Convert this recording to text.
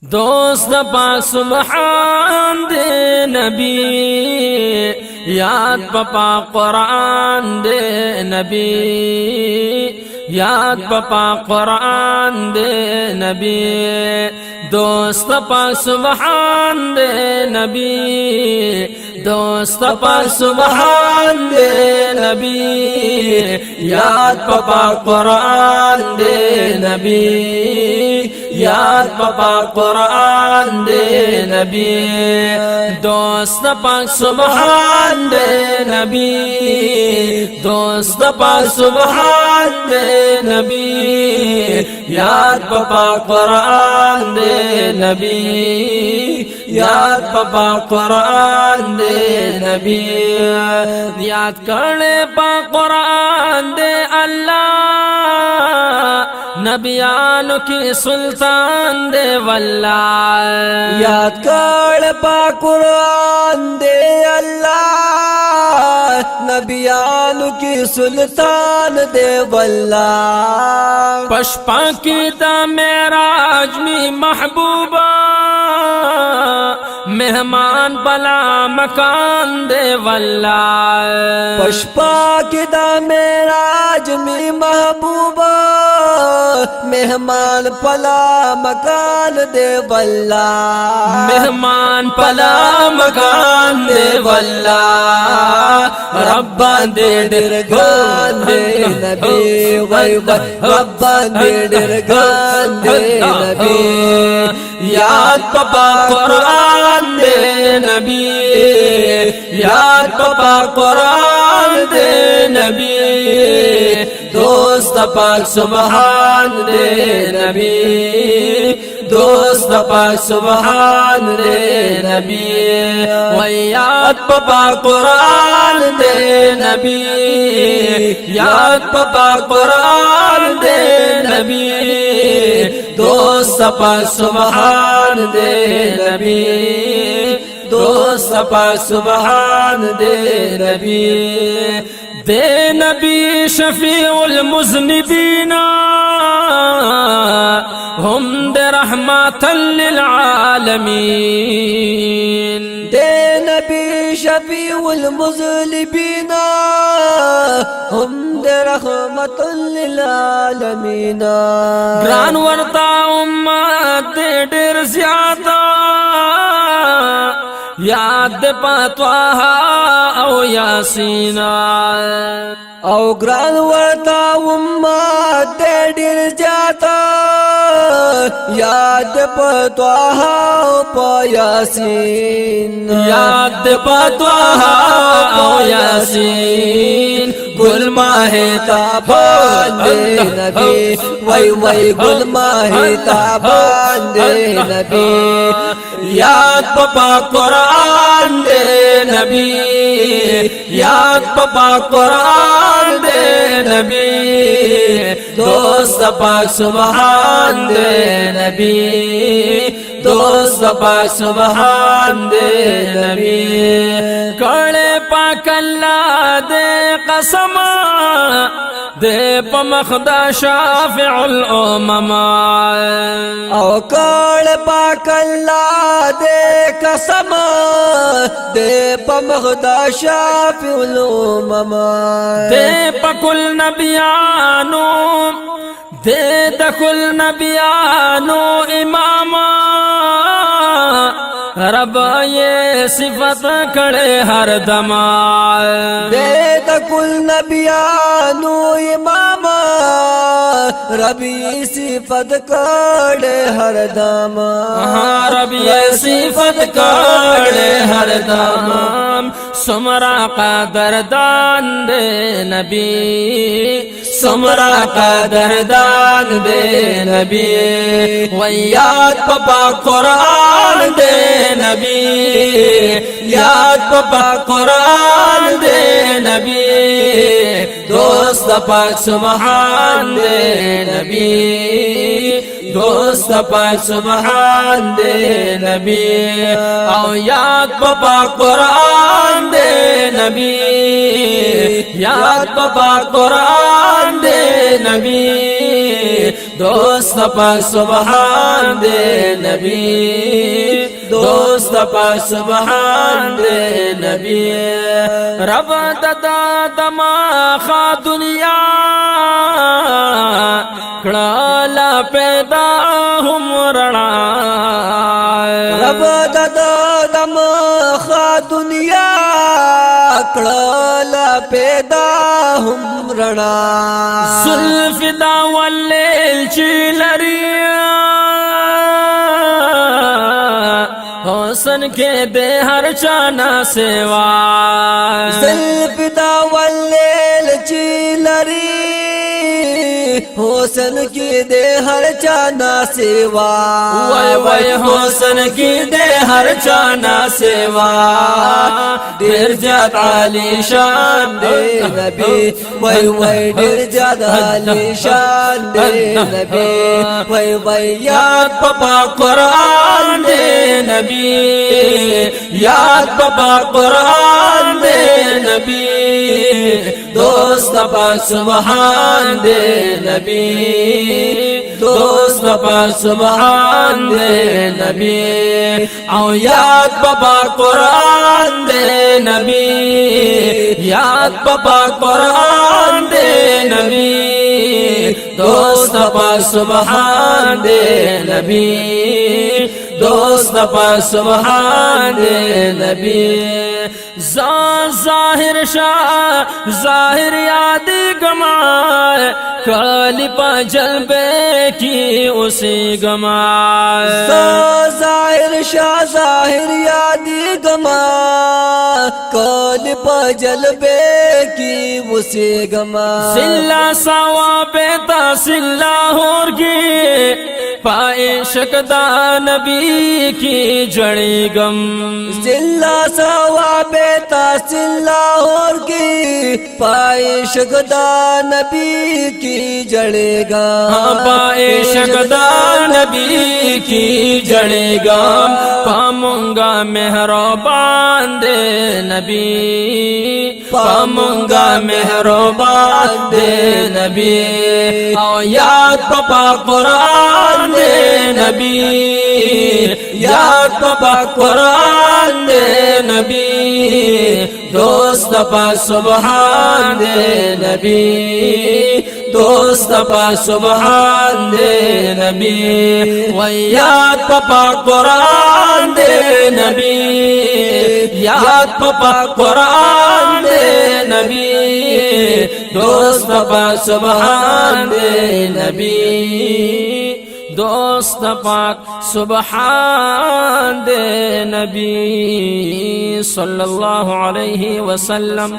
दोस्त पाक सुभान दे नबी, याद पपा कुरान दे नबी, याद पपा कुरान दे नबी। दोस्त पाक सुभान दे नबी, दोस्त पाक सुभान दे नबी, याद पपा कुरान दे नबी, याद पपा कुरान दे नबी। दोस्त पाक सुभान दे नबी, दोस्त पाक सुभान दे नबी, याद पपा कुरान दे नबी, याद पपा कुरान दे नबी। याद करने पा कुरान दे अल्लाह, नबियान की सुल्तान दे वल्ला। याद कर पा कुरान दे अल्लाह, नबियान की सुल्तान दे वल्ला। पशपा की दा मेराज में महबूबा, मेहमान भला मकान दे वल्ला। पशपा की दा मेराज में महबूबा, मेहमान पला मकान दे वल्ला। मेहमान पला मकान दे वल्ला। रब्बा दे दिरगान दे नबी, वै रब्बा दे दिरगान दे नबी। याद पपा कुरान दे नबी, याद पपा कुरान दे नबी। दोस्त पाक सुभान दे नबी, दोस्त पाक सुभान दे नबी। याद पपा कुरान दे नबी, याद पपा कुरान दे नबी। दोस्त पाक सुभान दे नबी, दोस्त पाक सुभान दे नबी। दे नबी शफीउल मुज़निबीना, हम दे रहमतल लिल आलमीन। दे नबी शफीउल मुज़निबीना, हम दे रहमतल लिल आलमीन। ग्रान वर्ता उम्मत दे डेर ज़्यादा, याद पात्वाहा औ यासीना। औ ग्रान वर्ता उम्मत दे डेर ज़्यादा, याद पत्वाहा औ यासीन। याद पात्वाहा औ यासीन। गुल माहे ताबान दे नबी, वै वै गुल माहे ताबान दे नबी। याद पपा कुरान दे नबी, याद पपा कुरान दे नबी। दोस्त पाक सुभान दे नबी, दोस्त पाक सुभान दे नबी। कड़े पाक अल्लाह दे कसम, दे पमखदा शाफिउल उम्मा। औ कड़ पाक अल्लाह दे कसम, दे पमखदा शाफिउल उम्मा। दे पकुल नबियानो, दे दकुल नबियानो इमामा। रब ये सिफत करे हर दमा। दे दकुल नबियानो इमामा, रब ये सिफत करे हर दमा। रब ये सिफत करे हर दम। सुमरा का दरदान दे नबी, सुमरा का दरदान दे नबी। याद पपा कुरान दे नबी, याद पपा कुरान दे नबी। दोस्त पाक सुभान दे नबी, दोस्त पाक सुभान दे नबी। औ याद पपा कुरान दे نبی یاد پا قرآن دے نبی دوست پا سبحان دے نبی دوست پا سبحان دے نبی رب ددا دما خا دنیا کڑالا پیدا ہم رڑا رب ددا دما خا دنیا کڑالا پیدا ہم رڑا زلف دا واللیل چی لریا حسن کے دے ہر چانا سیوا زلف دا واللیل چی لری حسن کی دے ہر چانا سیوا وای وای حسن کی دے ہر چانا سیوا دیر جات عالی شان دے نبی وای وای دیر جات عالی شان دے نبی وای وای یاد پا قرآن دے نبی یاد پا قرآن دے نبی دوست پا سبحان دے نبی دوست پا سبحان دے نبی او یاد پا قرآن دے نبی یاد پا قرآن دے نبی دوست پا سبحان دے نبی دوست پا سبحان دے نبی ظاہر شاہ ظاہر یادی گمائے کالی پا جلبے کی اسی گمائے ظاہر شاہ ظاہر یادی گما کالی پا جلبے کی اسی گما سلا سوا بیتا سلا ہورگی پائے شکدہ نبی کی جڑی گم سلا سوا بیتا سلا اور کی پائے شگدا نبی کی جڑے گا پائے شکدہ نبی کی جڑے گا پامونگا مہربان دے نبی پامونگا مہربان دے نبی او یاد پا قرآن دے نبی یاد پا قرآن دے نبی دوست پا سبحان دے نبی دوست پا سبحان دے نبی و یاد پا قرآن دے نبی یاد پا قرآن دے نبی دوست پا سبحان دے نبی دوست پاک سبحان دے نبی صلی اللہ علیہ وسلم